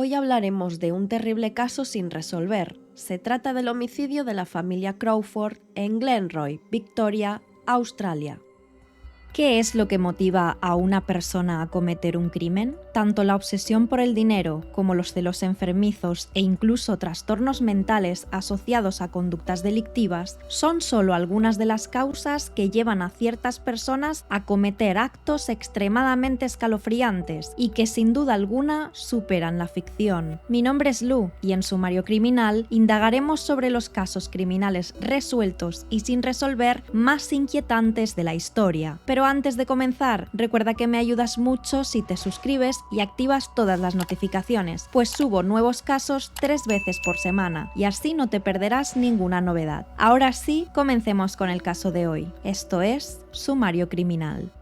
Hoy hablaremos de un terrible caso sin resolver. Se trata del homicidio de la familia Crawford en Glenroy, Victoria, Australia. ¿Qué es lo que motiva a una persona a cometer un crimen? Tanto la obsesión por el dinero como los celos enfermizos e incluso trastornos mentales asociados a conductas delictivas son solo algunas de las causas que llevan a ciertas personas a cometer actos extremadamente escalofriantes y que sin duda alguna superan la ficción. Mi nombre es Lu y en Sumario Criminal indagaremos sobre los casos criminales resueltos y sin resolver más inquietantes de la historia. Pero antes de comenzar, recuerda que me ayudas mucho si te suscribes y activas todas las notificaciones, pues subo nuevos casos 3 veces por semana y así no te perderás ninguna novedad. Ahora sí, comencemos con el caso de hoy. Esto es Sumario Criminal.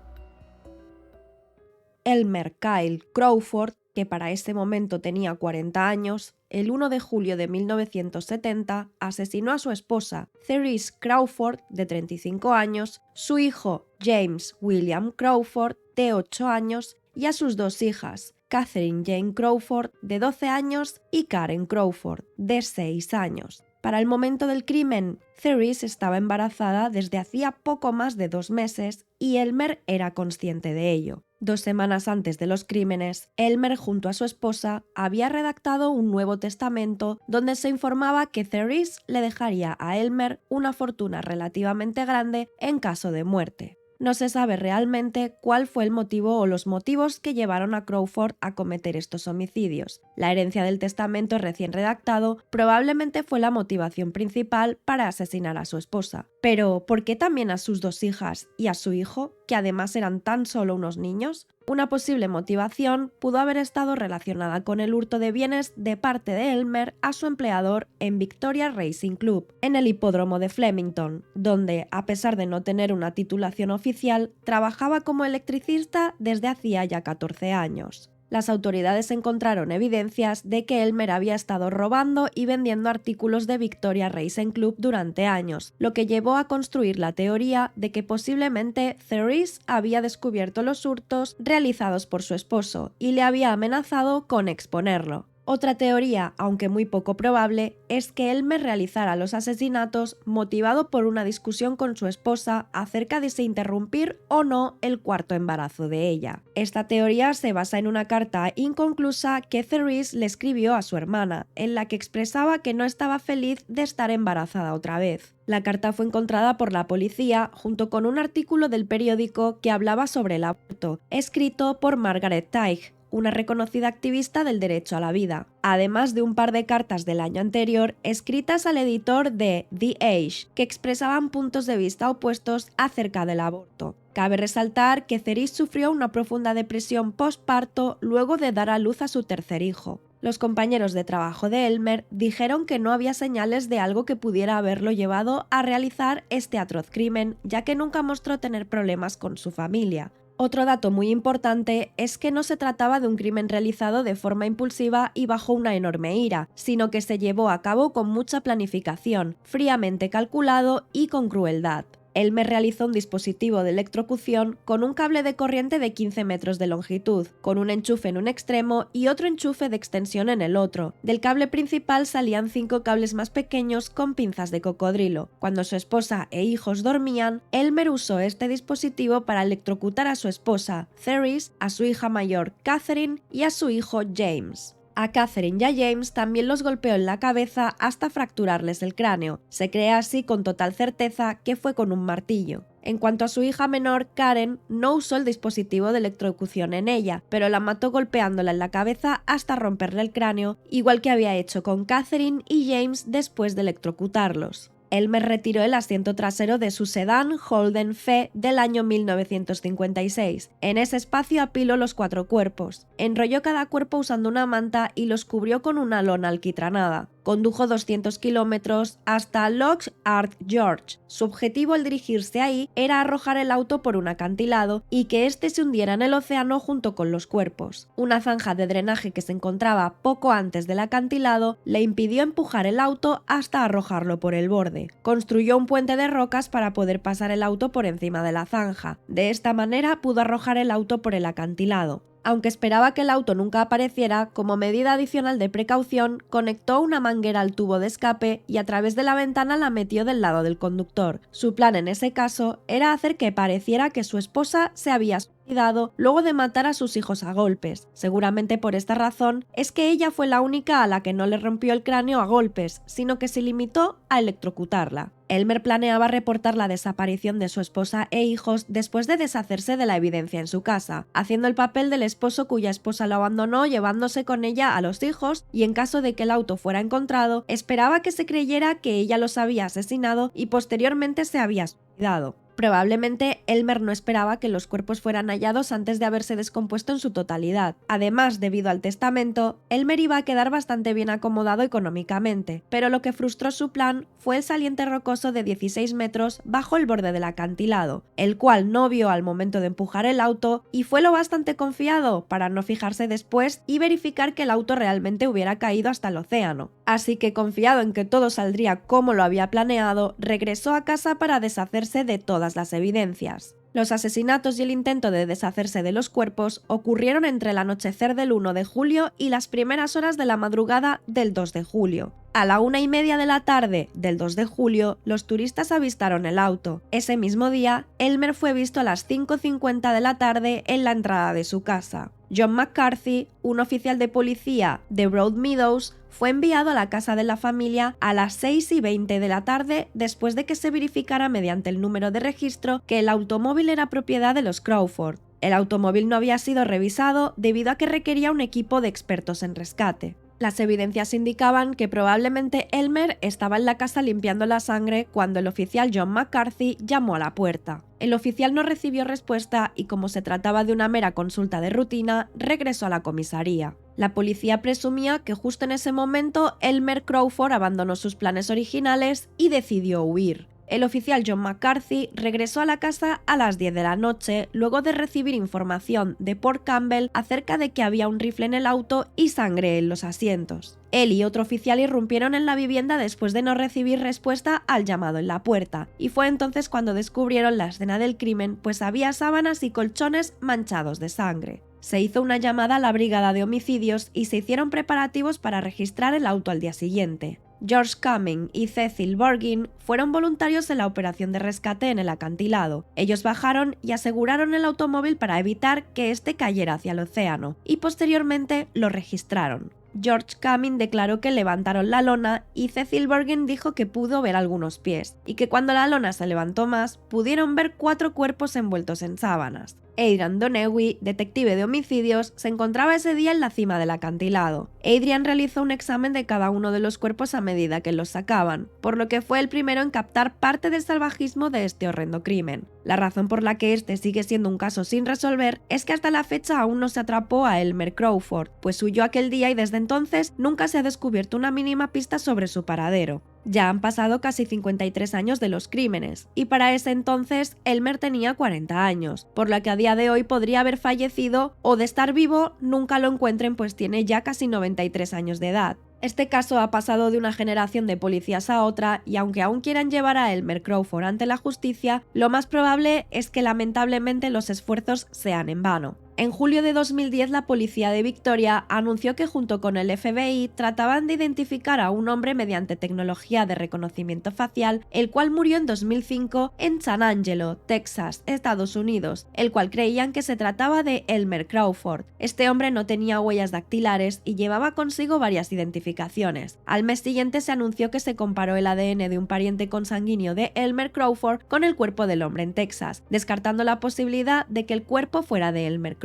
Elmer Kyle Crawford, que para ese momento tenía 40 años, el 1 de julio de 1970 asesinó a su esposa, Therese Crawford, de 35 años, su hijo, James William Crawford, de 8 años, y a sus dos hijas, Catherine Jane Crawford, de 12 años, y Karen Crawford, de 6 años. Para el momento del crimen, Therese estaba embarazada desde hacía poco más de 2 meses y Elmer era consciente de ello. 2 semanas antes de los crímenes, Elmer junto a su esposa había redactado un nuevo testamento donde se informaba que Therese le dejaría a Elmer una fortuna relativamente grande en caso de muerte. No se sabe realmente cuál fue el motivo o los motivos que llevaron a Crawford a cometer estos homicidios. La herencia del testamento recién redactado probablemente fue la motivación principal para asesinar a su esposa. Pero, ¿por qué también a sus dos hijas y a su hijo, que además eran tan solo unos niños? Una posible motivación pudo haber estado relacionada con el hurto de bienes de parte de Elmer a su empleador en Victoria Racing Club, en el hipódromo de Flemington, donde, a pesar de no tener una titulación oficial, trabajaba como electricista desde hacía ya 14 años. Las autoridades encontraron evidencias de que Elmer había estado robando y vendiendo artículos de Victoria Racing Club durante años, lo que llevó a construir la teoría de que posiblemente Therese había descubierto los hurtos realizados por su esposo y le había amenazado con exponerlo. Otra teoría, aunque muy poco probable, es que Elmer realizara los asesinatos motivado por una discusión con su esposa acerca de si interrumpir o no el cuarto embarazo de ella. Esta teoría se basa en una carta inconclusa que Therese le escribió a su hermana, en la que expresaba que no estaba feliz de estar embarazada otra vez. La carta fue encontrada por la policía junto con un artículo del periódico que hablaba sobre el aborto, escrito por Margaret Tighe, una reconocida activista del derecho a la vida, además de un par de cartas del año anterior escritas al editor de The Age, que expresaban puntos de vista opuestos acerca del aborto. Cabe resaltar que Therese sufrió una profunda depresión postparto luego de dar a luz a su tercer hijo. Los compañeros de trabajo de Elmer dijeron que no había señales de algo que pudiera haberlo llevado a realizar este atroz crimen, ya que nunca mostró tener problemas con su familia. Otro dato muy importante es que no se trataba de un crimen realizado de forma impulsiva y bajo una enorme ira, sino que se llevó a cabo con mucha planificación, fríamente calculado y con crueldad. Elmer realizó un dispositivo de electrocución con un cable de corriente de 15 metros de longitud, con un enchufe en un extremo y otro enchufe de extensión en el otro. Del cable principal salían 5 cables más pequeños con pinzas de cocodrilo. Cuando su esposa e hijos dormían, Elmer usó este dispositivo para electrocutar a su esposa, Therese, a su hija mayor, Catherine, y a su hijo, James. A Catherine y a James también los golpeó en la cabeza hasta fracturarles el cráneo. Se cree así con total certeza que fue con un martillo. En cuanto a su hija menor, Karen, no usó el dispositivo de electrocución en ella, pero la mató golpeándola en la cabeza hasta romperle el cráneo, igual que había hecho con Catherine y James después de electrocutarlos. Elmer retiró el asiento trasero de su sedán Holden Fe del año 1956. En ese espacio apiló los 4 cuerpos. Enrolló cada cuerpo usando una manta y los cubrió con una lona alquitranada. Condujo 200 kilómetros hasta Loch Art George. Su objetivo al dirigirse ahí era arrojar el auto por un acantilado y que éste se hundiera en el océano junto con los cuerpos. Una zanja de drenaje que se encontraba poco antes del acantilado le impidió empujar el auto hasta arrojarlo por el borde. Construyó un puente de rocas para poder pasar el auto por encima de la zanja. De esta manera pudo arrojar el auto por el acantilado. Aunque esperaba que el auto nunca apareciera, como medida adicional de precaución, conectó una manguera al tubo de escape y a través de la ventana la metió del lado del conductor. Su plan en ese caso era hacer que pareciera que su esposa se había suicidado luego de matar a sus hijos a golpes. Seguramente por esta razón es que ella fue la única a la que no le rompió el cráneo a golpes, sino que se limitó a electrocutarla. Elmer planeaba reportar la desaparición de su esposa e hijos después de deshacerse de la evidencia en su casa, haciendo el papel del esposo cuya esposa lo abandonó llevándose con ella a los hijos, y en caso de que el auto fuera encontrado, esperaba que se creyera que ella los había asesinado y posteriormente se había suicidado. Probablemente Elmer no esperaba que los cuerpos fueran hallados antes de haberse descompuesto en su totalidad. Además, debido al testamento, Elmer iba a quedar bastante bien acomodado económicamente, pero lo que frustró su plan fue el saliente rocoso de 16 metros bajo el borde del acantilado, el cual no vio al momento de empujar el auto y fue lo bastante confiado para no fijarse después y verificar que el auto realmente hubiera caído hasta el océano. Así que, confiado en que todo saldría como lo había planeado, regresó a casa para deshacerse de todas las evidencias. Los asesinatos y el intento de deshacerse de los cuerpos ocurrieron entre el anochecer del 1 de julio y las primeras horas de la madrugada del 2 de julio. A la 1:30 de la tarde del 2 de julio, los turistas avistaron el auto. Ese mismo día, Elmer fue visto a las 5:50 de la tarde en la entrada de su casa. John McCarthy, un oficial de policía de Broadmeadows, fue enviado a la casa de la familia a las 6:20 de la tarde después de que se verificara mediante el número de registro que el automóvil era propiedad de los Crawford. El automóvil no había sido revisado debido a que requería un equipo de expertos en rescate. Las evidencias indicaban que probablemente Elmer estaba en la casa limpiando la sangre cuando el oficial John McCarthy llamó a la puerta. El oficial no recibió respuesta y, como se trataba de una mera consulta de rutina, regresó a la comisaría. La policía presumía que justo en ese momento Elmer Crawford abandonó sus planes originales y decidió huir. El oficial John McCarthy regresó a la casa a las 10 de la noche luego de recibir información de Port Campbell acerca de que había un rifle en el auto y sangre en los asientos. Él y otro oficial irrumpieron en la vivienda después de no recibir respuesta al llamado en la puerta, y fue entonces cuando descubrieron la escena del crimen, pues había sábanas y colchones manchados de sangre. Se hizo una llamada a la brigada de homicidios y se hicieron preparativos para registrar el auto al día siguiente. George Cumming y Cecil Borgin fueron voluntarios en la operación de rescate en el acantilado. Ellos bajaron y aseguraron el automóvil para evitar que éste cayera hacia el océano, y posteriormente lo registraron. George Cumming declaró que levantaron la lona y Cecil Borgin dijo que pudo ver algunos pies, y que cuando la lona se levantó más, pudieron ver 4 cuerpos envueltos en sábanas. Adrian Donegui, detective de homicidios, se encontraba ese día en la cima del acantilado. Adrian realizó un examen de cada uno de los cuerpos a medida que los sacaban, por lo que fue el primero en captar parte del salvajismo de este horrendo crimen. La razón por la que este sigue siendo un caso sin resolver es que hasta la fecha aún no se atrapó a Elmer Crawford, pues huyó aquel día y desde entonces nunca se ha descubierto una mínima pista sobre su paradero. Ya han pasado casi 53 años de los crímenes, y para ese entonces Elmer tenía 40 años, por lo que a día de hoy podría haber fallecido o de estar vivo nunca lo encuentren, pues tiene ya casi 93 años de edad. Este caso ha pasado de una generación de policías a otra y aunque aún quieran llevar a Elmer Crawford ante la justicia, lo más probable es que lamentablemente los esfuerzos sean en vano. En julio de 2010 la policía de Victoria anunció que junto con el FBI trataban de identificar a un hombre mediante tecnología de reconocimiento facial, el cual murió en 2005 en San Angelo, Texas, Estados Unidos, el cual creían que se trataba de Elmer Crawford. Este hombre no tenía huellas dactilares y llevaba consigo varias identificaciones. Al mes siguiente se anunció que se comparó el ADN de un pariente consanguíneo de Elmer Crawford con el cuerpo del hombre en Texas, descartando la posibilidad de que el cuerpo fuera de Elmer Crawford.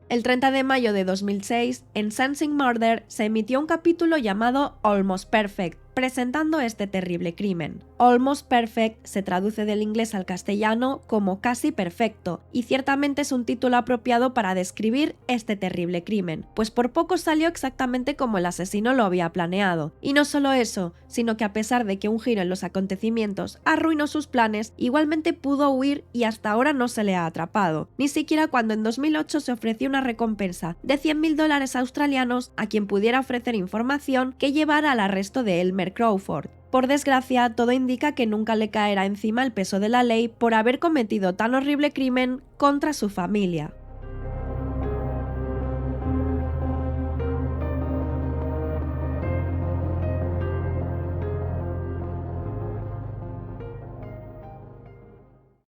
El 30 de mayo de 2006, en Sensing Murder se emitió un capítulo llamado Almost Perfect, presentando este terrible crimen. Almost Perfect se traduce del inglés al castellano como casi perfecto, y ciertamente es un título apropiado para describir este terrible crimen, pues por poco salió exactamente como el asesino lo había planeado. Y no solo eso, sino que a pesar de que un giro en los acontecimientos arruinó sus planes, igualmente pudo huir y hasta ahora no se le ha atrapado, ni siquiera cuando en 2008 se ofreció una recompensa de $100.000 australianos a quien pudiera ofrecer información que llevara al arresto de Elmer Crawford. Por desgracia, todo indica que nunca le caerá encima el peso de la ley por haber cometido tan horrible crimen contra su familia.